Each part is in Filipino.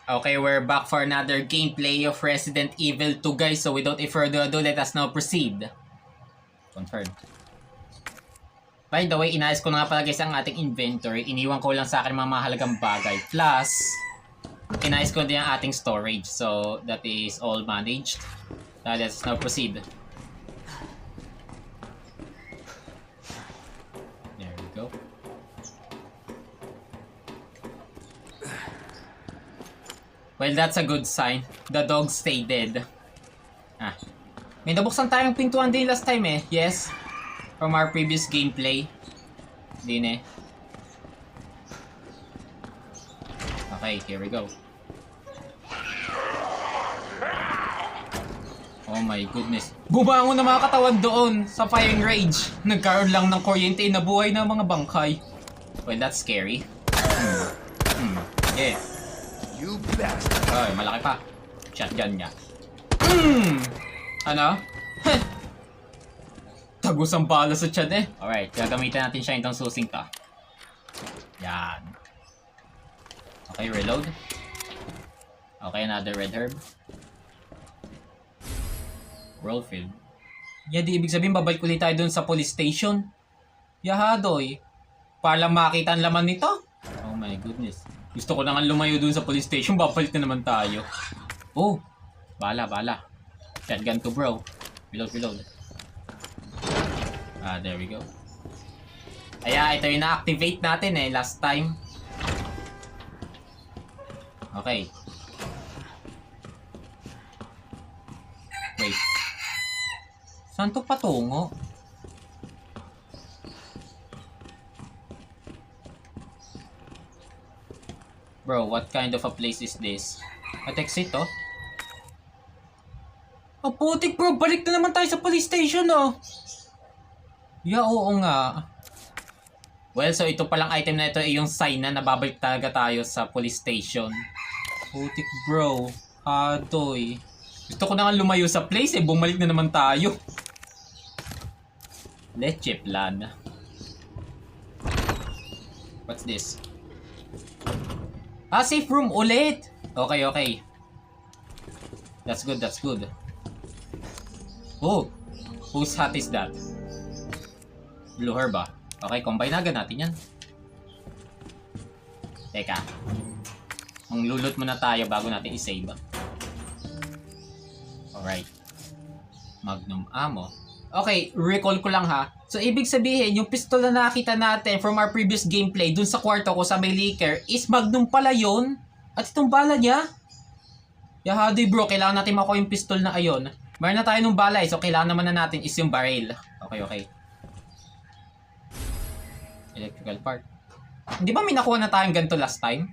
Okay, we're back for another gameplay of Resident Evil 2, guys. So without further ado, let us now proceed. Confirm. By the way, inayos ko na nga pala guys ang ating inventory. Iniwan ko lang sa akin mga mahalagang bagay. Plus, inayos ko din ang ating storage. So, that is all managed. Let's now proceed. There we go. Well, that's a good sign. The dogs stay dead. May nabuksan tayong pintuan din last time eh. Yes. From our previous gameplay. Din eh. Okay, here we go. Oh my goodness. Bumangon na mga katawan doon sa firing range. Nagkaroon lang ng kuryente na buhay ng mga bangkay. Well, that's scary. Yeah. You bastard. Ay, malaki pa. Shotgun niya. Ano? Tagos ang bala sa tiyan eh. Alright, gagamitin natin siya itong susing to. Yan. Okay, reload. Okay, another red herb. Roll field. Yeah, di ibig sabihin babalik ulit tayo dun sa police station. Yahadoy. Para lang makita ang laman nito. Oh my goodness. Gusto ko na nga lumayo dun sa police station. Babalik na naman tayo. Oh. Bala. Shotgun to bro. Reload. There we go. Aya, ito yung na-activate natin eh. Last time. Okay. Wait. Saan to patungo? Bro, what kind of a place is this? At exit to? Oh, putik bro! Balik na naman tayo sa police station oh! Yeah, oo nga. Well, so ito palang item na ito ay yung sign na nababalik talaga tayo sa police station. Putik bro. Adoy. Gusto ko na nga lumayo sa place eh. Bumalik na naman tayo. Leche plan. What's this? Safe room ulit! Okay. That's good. Oh! Whose hat is that? Blue herb ah. Okay, combine agad natin yan. Teka. Manglulot muna tayo bago natin i-save. Alright. Magnum ammo. Okay, recall ko lang ha. So, ibig sabihin, yung pistol na nakita natin from our previous gameplay dun sa kwarto ko sa may liquor is Magnum pala yun. At itong bala niya. Yahadoy bro, kailangan natin makuha yung pistol na ayon. Mayroon na tayo ng bala so kailangan naman na natin is yung barrel. Okay. Electrical part. Hindi ba may nakuha na tayong ganito last time?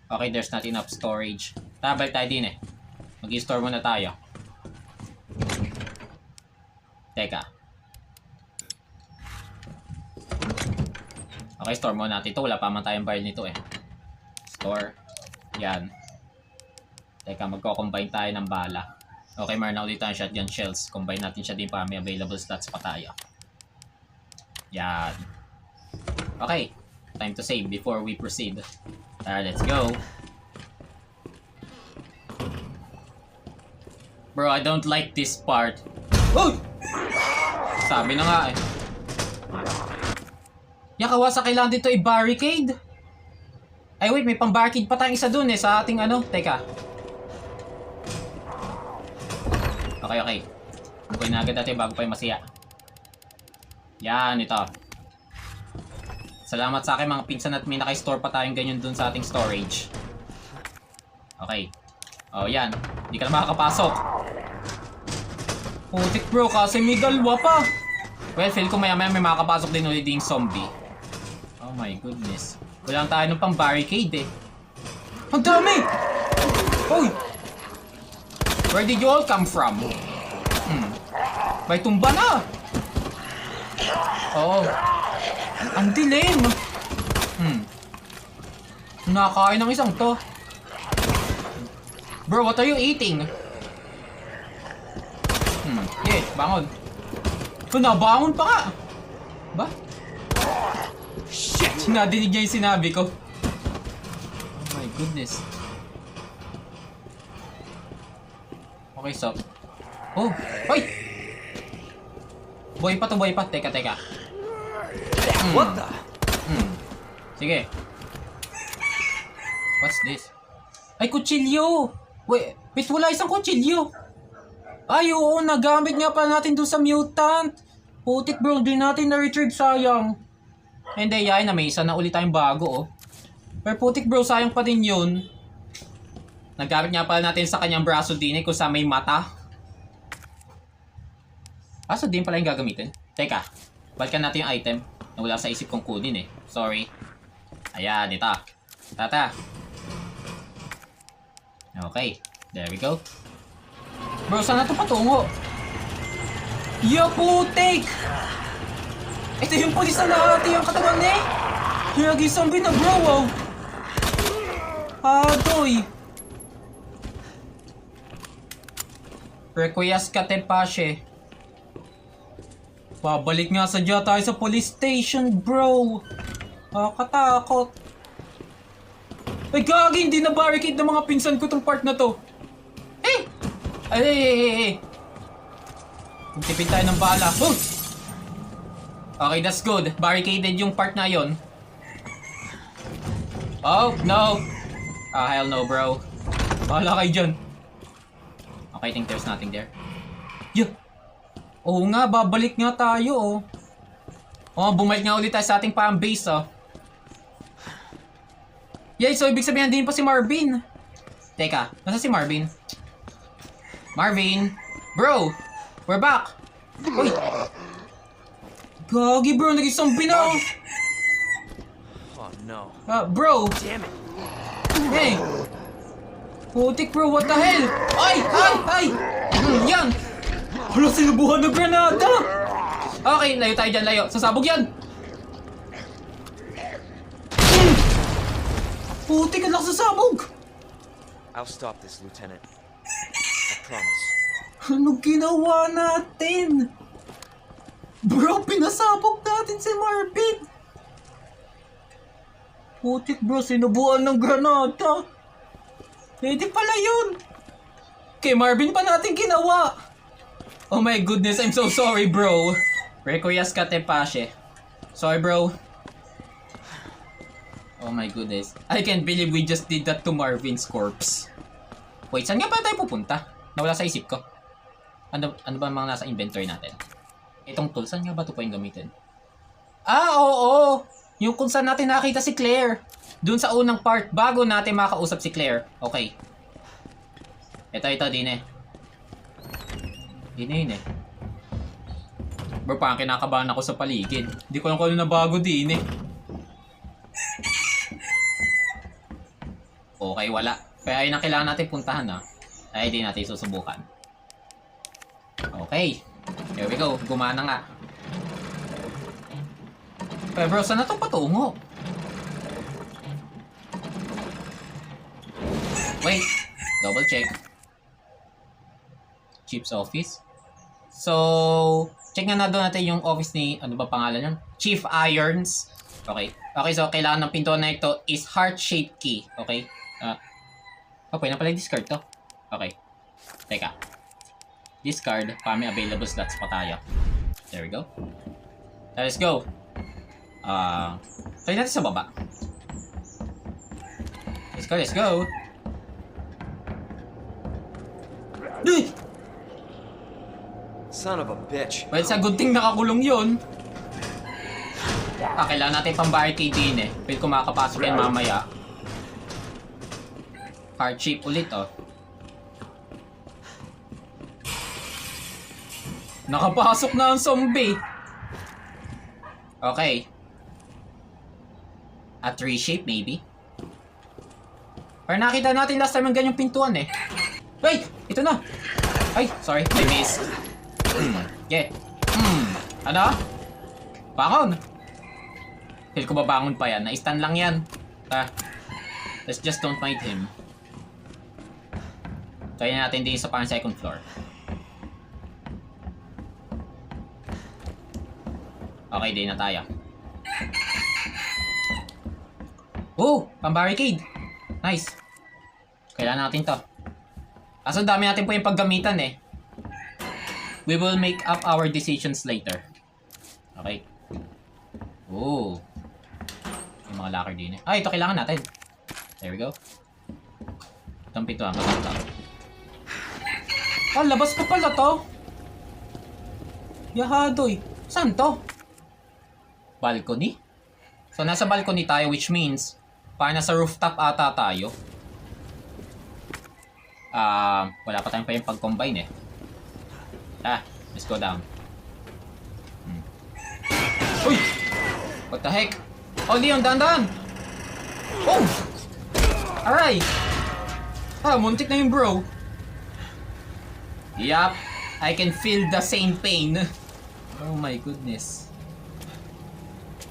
Okay, there's not enough storage. Balik tayo din eh. Mag-i-store muna tayo. Teka. Okay, store muna natin ito. Wala pa man tayong barrel nito eh. Store. Yan. Teka, magko-combine tayo ng bala. Okay, meron na ulit tayong shotgun shells. Combine natin siya din para may available slots pa tayo. Yan. Okay. Time to save before we proceed. Let's go. Bro, I don't like this part. Oh! Sabi na nga eh. Yakawasa, kailangan dito i-barricade. Ay wait, may pang-barricade pa tayong isa dun eh sa ating ano. Teka. Okay. Bukuin na agad natin bago pa yung masiya. Yan, ito. Salamat sa akin mga pinsan at may naka-store pa tayong ganyan dun sa ating storage. Okay. Oh, yan. Hindi ka na makakapasok. Putik bro, kasi may galwa pa. Well, feel ko maya-maya may makakapasok din ulit yung zombie. Oh my goodness. Wala tayo ng pang-barricade eh. Ang dami! Uy! Where did you all come from? May tumba na! Oo. Ang dilim! Nakakain ng isang to. Bro, what are you eating? Yeah, bangon. Nabangon pa ka! Ba? Shit! Nadinig niya yung sinabi ko. Oh my goodness. Okay, so... Oh! Hoy! Buhay pa to, buhay pa. Teka. What the? Sige. What's this? Ay, kutsilyo! Wait, wala isang kutsilyo. Ay, oo, nagamit nga pa natin doon sa mutant. Putik bro, di natin na-retrieve, sayang. Hindi, yain na may isa na ulit tayong bago, oh. Pero putik bro, sayang pa din yun. Nagamit nga pala natin sa kanyang braso din kung sa may mata. So din pala yung gagamitin. Teka, balikan natin yung item na wala sa isip kong kunin eh. Sorry. Ayan, ito. Tata. Okay, there we go. Bro, saan na ito patungo? Ya putik! Ito yung pulis na nahati ang katawan eh! Hinagi zombie na bro, wow! Adoy! Requias ka tepashe. Babalik nga sadya tayo sa police station, bro! Katakot. Ay, gagi! Hindi na barricade ng mga pinsan ko tong part na to. Ay! Magtipid tayo ng bala. Oh! Okay, that's good. Barricaded yung part na yon. Oh, no! Hell no, bro. Bahala kayo dyan. Okay, I think there's nothing there. Yeah! Oo nga, babalik nga tayo, oh. Bumalik nga ulit tayo sa ating farm base, oh. Yeah, so ibig sabihin din pa si Marvin. Teka, nasa si Marvin? Marvin! Bro! We're back! Uy! Gagi bro, naging zombie na! Oh no. Bro! Damn it. Hey! Putik bro, what the hell? Ay! Yan! Hala, sinubuhan ng granada! Okay, layo tayo dyan, layo. Sasabog yan! Putik, ang lakas sasabog! I'll stop this, Lieutenant. I promise. Ano ginawa natin? Bro, pinasabog natin si Marvin! Putik bro, sinubuan ng granada! Pwede pala yun! Kay Marvin pa natin ginawa! Oh my goodness, I'm so sorry bro! Requias ka tepashe. Sorry bro. Oh my goodness. I can't believe we just did that to Marvin's corpse. Wait, saan nga ba tayo pupunta? Nawala sa isip ko. Ano ba ang mga nasa inventory natin? Itong tool, saan nga ba ito po yung gamitin? Oo! Yung kung saan natin nakita si Claire. Doon sa unang part, bago natin makausap si Claire. Okay. Ito, din eh. Bro, parang kinakabahan ako sa paligid. Hindi ko lang kung ano na bago din eh. Okay, wala. Kaya ayun ang kailangan natin puntahan Ay, di natin susubukan. Okay. Here we go. Gumana nga. Pero bro, saan na ito patungo? Wait. Double check. Chief's office. So, check nga na doon natin yung office ni, ano ba pangalan yun? Chief Irons. Okay. Okay, so kailangan ng pintuan na ito is heart-shaped key. Okay. Pwede na pala discard to. Okay. Teka. Discard. Para may available slots pa tayo. There we go. Let's go. Try natin sa baba. Let's go. Dude! Son of a bitch. Well, sa good thing nakakulong yun. Kailangan natin pang barricade din eh. Pwede kung makakapasok yan mamaya. Heart shape ulit Nakapasok na ang zombie. Okay. A tree shape maybe. Pero nakita natin last time ang ganyang pintuan eh. Wait! Ito na! Ay! Sorry, I missed. Yeah. Ano? Bangon! Feel ko babangon pa yan. Na-stun lang yan. Let's just don't mind him. Try natin din sa parang second floor. Okay, din na tayo. Oh! Pang-barricade! Nice. Kailangan natin to. Kaso dami natin po yung paggamitan eh. We will make up our decisions later. Okay. Oh. Yung mga locker din eh. Ah, ito kailangan natin. There we go. Itong pituan ko dito. Ah, labas pa pala to. Yahadoy. Saan to? Balcony? So, nasa balcony tayo, which means, parang nasa rooftop ata tayo. Wala pa tayong pa yung pag-combine eh. Let's go down. Uy! What the heck? Oh, Leon, dahan-dahan! Oh! Aray! Muntik na yung bro. Yup, I can feel the same pain. Oh my goodness.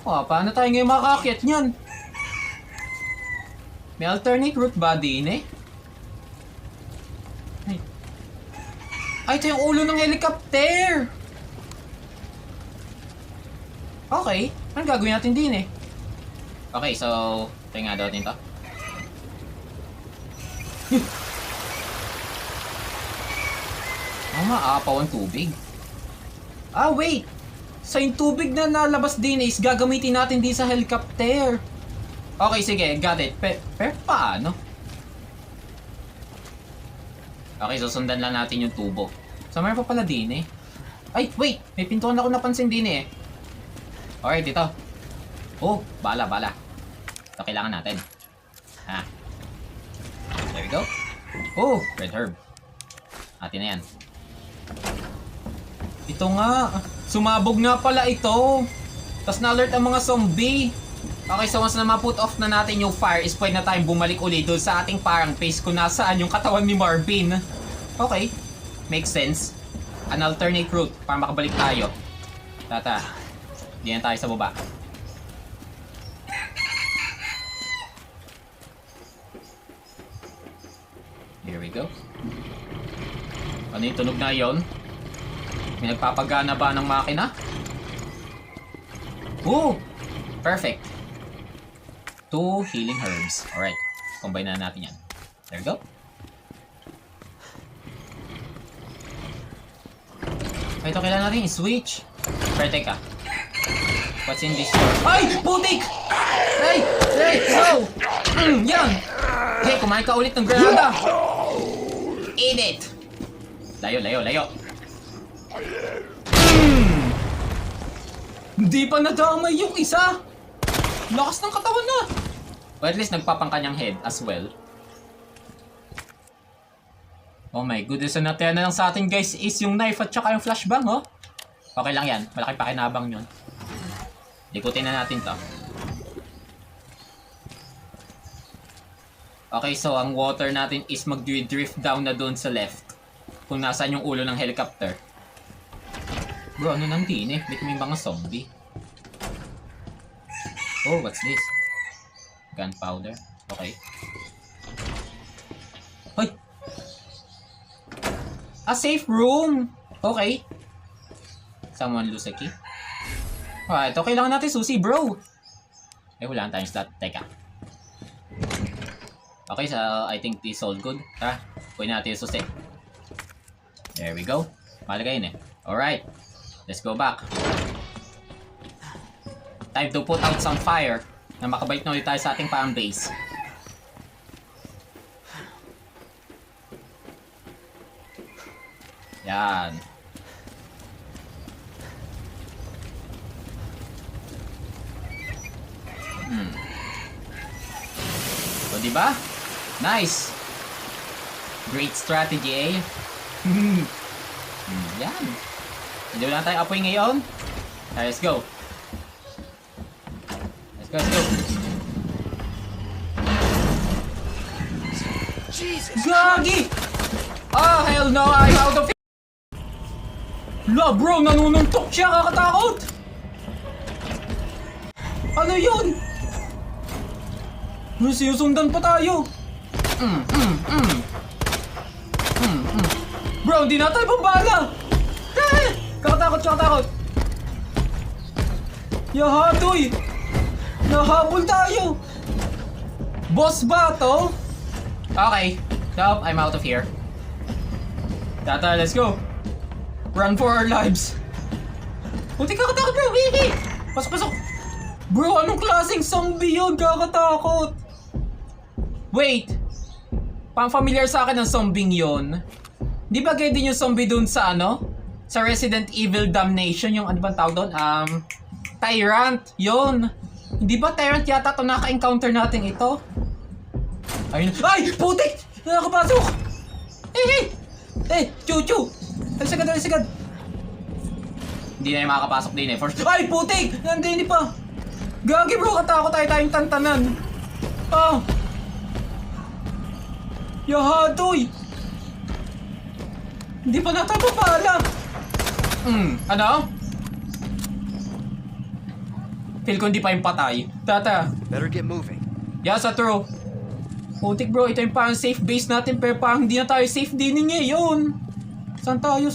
Paano tayo ngayon makakakit niyan? May alternate route ba din eh? Ay, ito yung ulo ng helicopter! Okay, anong gagawin natin din eh? Okay, so, tayo nga daw natin to. Maapaw ang tubig. Wait! So yung tubig na nalabas din is gagamitin natin din sa helicopter. Okay, sige, got it. Pero paano? Okay, susundan lang natin yung tubo. So mayroon pa pala din eh. Ay, wait! May pintuan ako napansin din eh. Alright, dito. Oh, bala. Ito kailangan natin. There we go. Oh, red herb. Atin na yan. Ito nga. Sumabog nga pala ito. Tapos na-alert ang mga zombie. Okay, so once na ma-put off na natin yung fire is pwede na tayong bumalik ulit doon sa ating parang base kung nasaan yung katawan ni Marvin. Okay. Makes sense. An alternate route para makabalik tayo. Tata. Hindi na tayo sa baba. Here we go. Ano yung tunog na yon? May nagpapagana ba ng makina? Oh! Perfect. 2 healing herbs. Alright. Combine na natin yan. There we go. Ito kailangan natin i-switch. Pero teka. What's in this door? Ay! Putik! Ay! No! Yan! Okay, kumain ka ulit ng granada. Eat it! Layo. Hindi pa nadamay yung isa! Lakas ng katawan na! Or at least nagpapangkanyang head as well. Oh my goodness, so nataya na lang sa atin guys is yung knife at saka yung flashbang, oh. Okay lang yan, malaking pakinabang yun. Ikutin na natin to. Okay, so ang water natin is mag-drift down na doon sa left. Kung nasaan yung ulo ng helicopter. Bro, ano nang din eh? May mga zombie. Oh, what's this? Gunpowder. Okay. Hoy! A safe room! Okay. Someone lose a key. Alright, okay lang natin susi, bro. Wala tayong slot. Teka. Okay, so I think this all good. Tara, kunin natin yung susi. There we go. Malagay yun eh. Alright. Let's go back. Time to put out some fire na makabalik na ulit tayo sa ating farm base. Yan. O diba? Nice. Great strategy eh. Yan. Hindi wala tayong apoy ngayon. Let's go. Let's go. Jesus. Gagi! Oh, hell no, I'm out of it. La, bro, nanununtok siya, kakatakot. Ano yun? Sinusundan pa tayo. Bro, hindi na tayo pambala. Kakatakot. Yahadoy! Nahabol tayo! Boss ba to? Okay. So, I'm out of here. Tata, let's go. Run for our lives. Puti kakatakot bro. Hey. Pasok. Bro, anong klaseng zombie yun? Kakatakot. Wait. Pang-familiar sa akin ng zombie yun. Di ba gaya din yung zombie dun sa ano? Sa Resident Evil Damnation, yung ano bang tawag doon? Tyrant. Yun. Hindi ba Tyrant yata ito naka-encounter natin ito? Ayun. Ay! Putik! Nakakapasok! Hey! Chu! Alisagad! Hindi na yung makakapasok din eh. First. Ay! Putik! Nandini pa! Gagi bro! Katakot tayo tayong tantanan! Yahadoy! Hindi pa natapapala! Ano? Feel ko hindi pa yung patay. Tata. Better get moving. Yes, true. Putik bro, ito yung parang safe base natin pero parang hindi na tayo safe din ngayon. Saan tayo?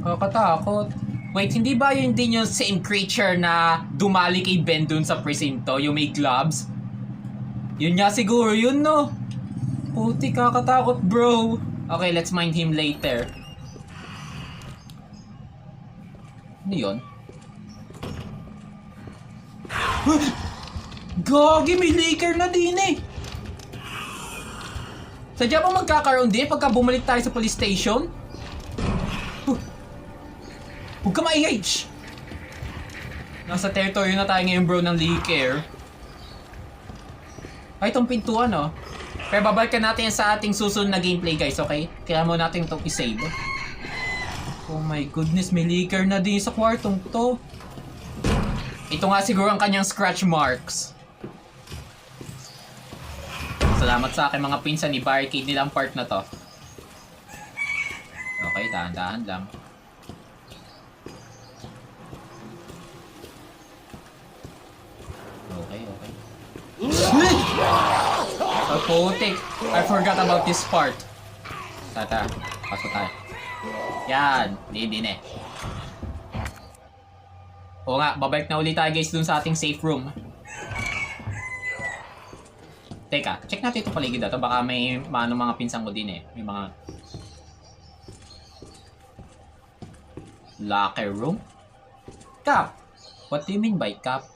Kakatakot. Wait, hindi ba yun din yung same creature na dumali kay Ben dun sa presinto? Yung may gloves? Yun nga siguro yun, no? Putik, kakatakot bro. Okay, let's mind him later. Ano yun? Gagi, may leaker na din eh. Sadya ba magkakaroon din pagka bumalik tayo sa police station? Huwag ka maingay! Nasa territory na tayo ngayon bro ng leaker. Ay, itong pintuan oh. Pero babalikan natin yan sa ating susunod na gameplay guys, okay? Kaya mo natin itong isave. Oh my goodness, may leaker na din sa kwartong to. Ito nga siguro ang kanyang scratch marks. Salamat sa akin mga pinsan, ni barricade nilang part na to. Okay, dahan-dahan lang. Okay. Oh, putik. I forgot about this part. Tata, pasok tayo. Yan, din eh. Oo nga, babalik na ulit tayo guys dun sa ating safe room. Teka, check natin itong paligid na to. Baka may mga pinsan ko din eh. May mga... Locker room? Cap! What do you mean by cap?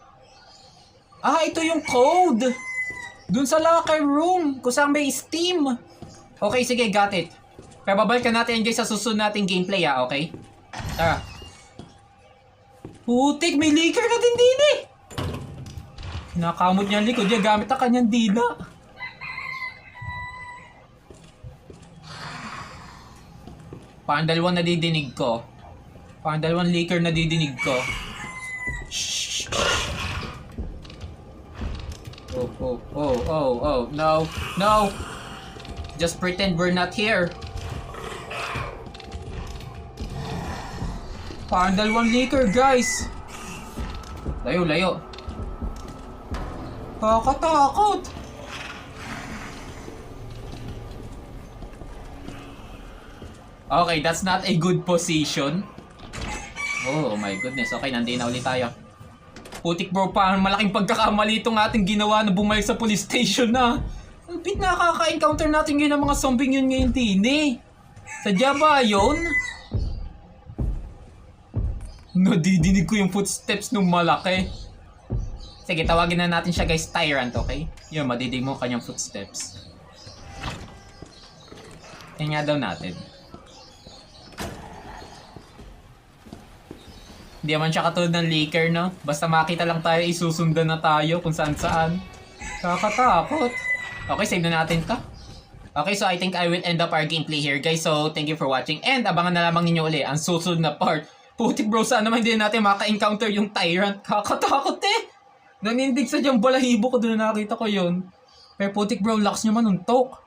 Ah, ito yung code! Dun sa locker room! Kung saan may Steam! Okay, sige, got it. Pero babalikan natin guys sa susunod nating gameplay okay? Tara. Putik, may leaker na din eh! Nakamot niya ang likod niya gamit ang kanyang dila. Parang dalawang nadidinig ko. Parang dalawang leaker nadidinig ko. Shh. Oh, no. Just pretend we're not here. Parang dalawang leaker, guys. Layo. Kakatakot. Okay, that's not a good position. Oh my goodness. Okay, nandiyan na ulit tayo. Putik bro, parang malaking pagkakamali itong ating ginawa na bumalik sa police station na. Ang bit nakaka-encounter natin ngayon ng mga zombie yun ngayon din eh. Sadya ba yun? Nadidinig ko yung footsteps nung malaki. Sige, tawagin na natin siya guys, Tyrant, okay? Yun, madidig mo kanyang footsteps. Yan nga daw natin. Hindi naman siya katulad ng leaker, no? Basta makita lang tayo, isusundan na tayo kung saan-saan. Kakatakot. Okay, save na natin to. Okay, so I think I will end up our gameplay here, guys. So, thank you for watching. And abangan na lamang ninyo uli ang susunod na part. Putik bro, sana naman hindi natin maka-encounter yung Tyrant. Kakatakot eh! Nanindig sa diyang balahibo ko doon, nakita ko yun. Pero putik bro, lakas nyo man untok.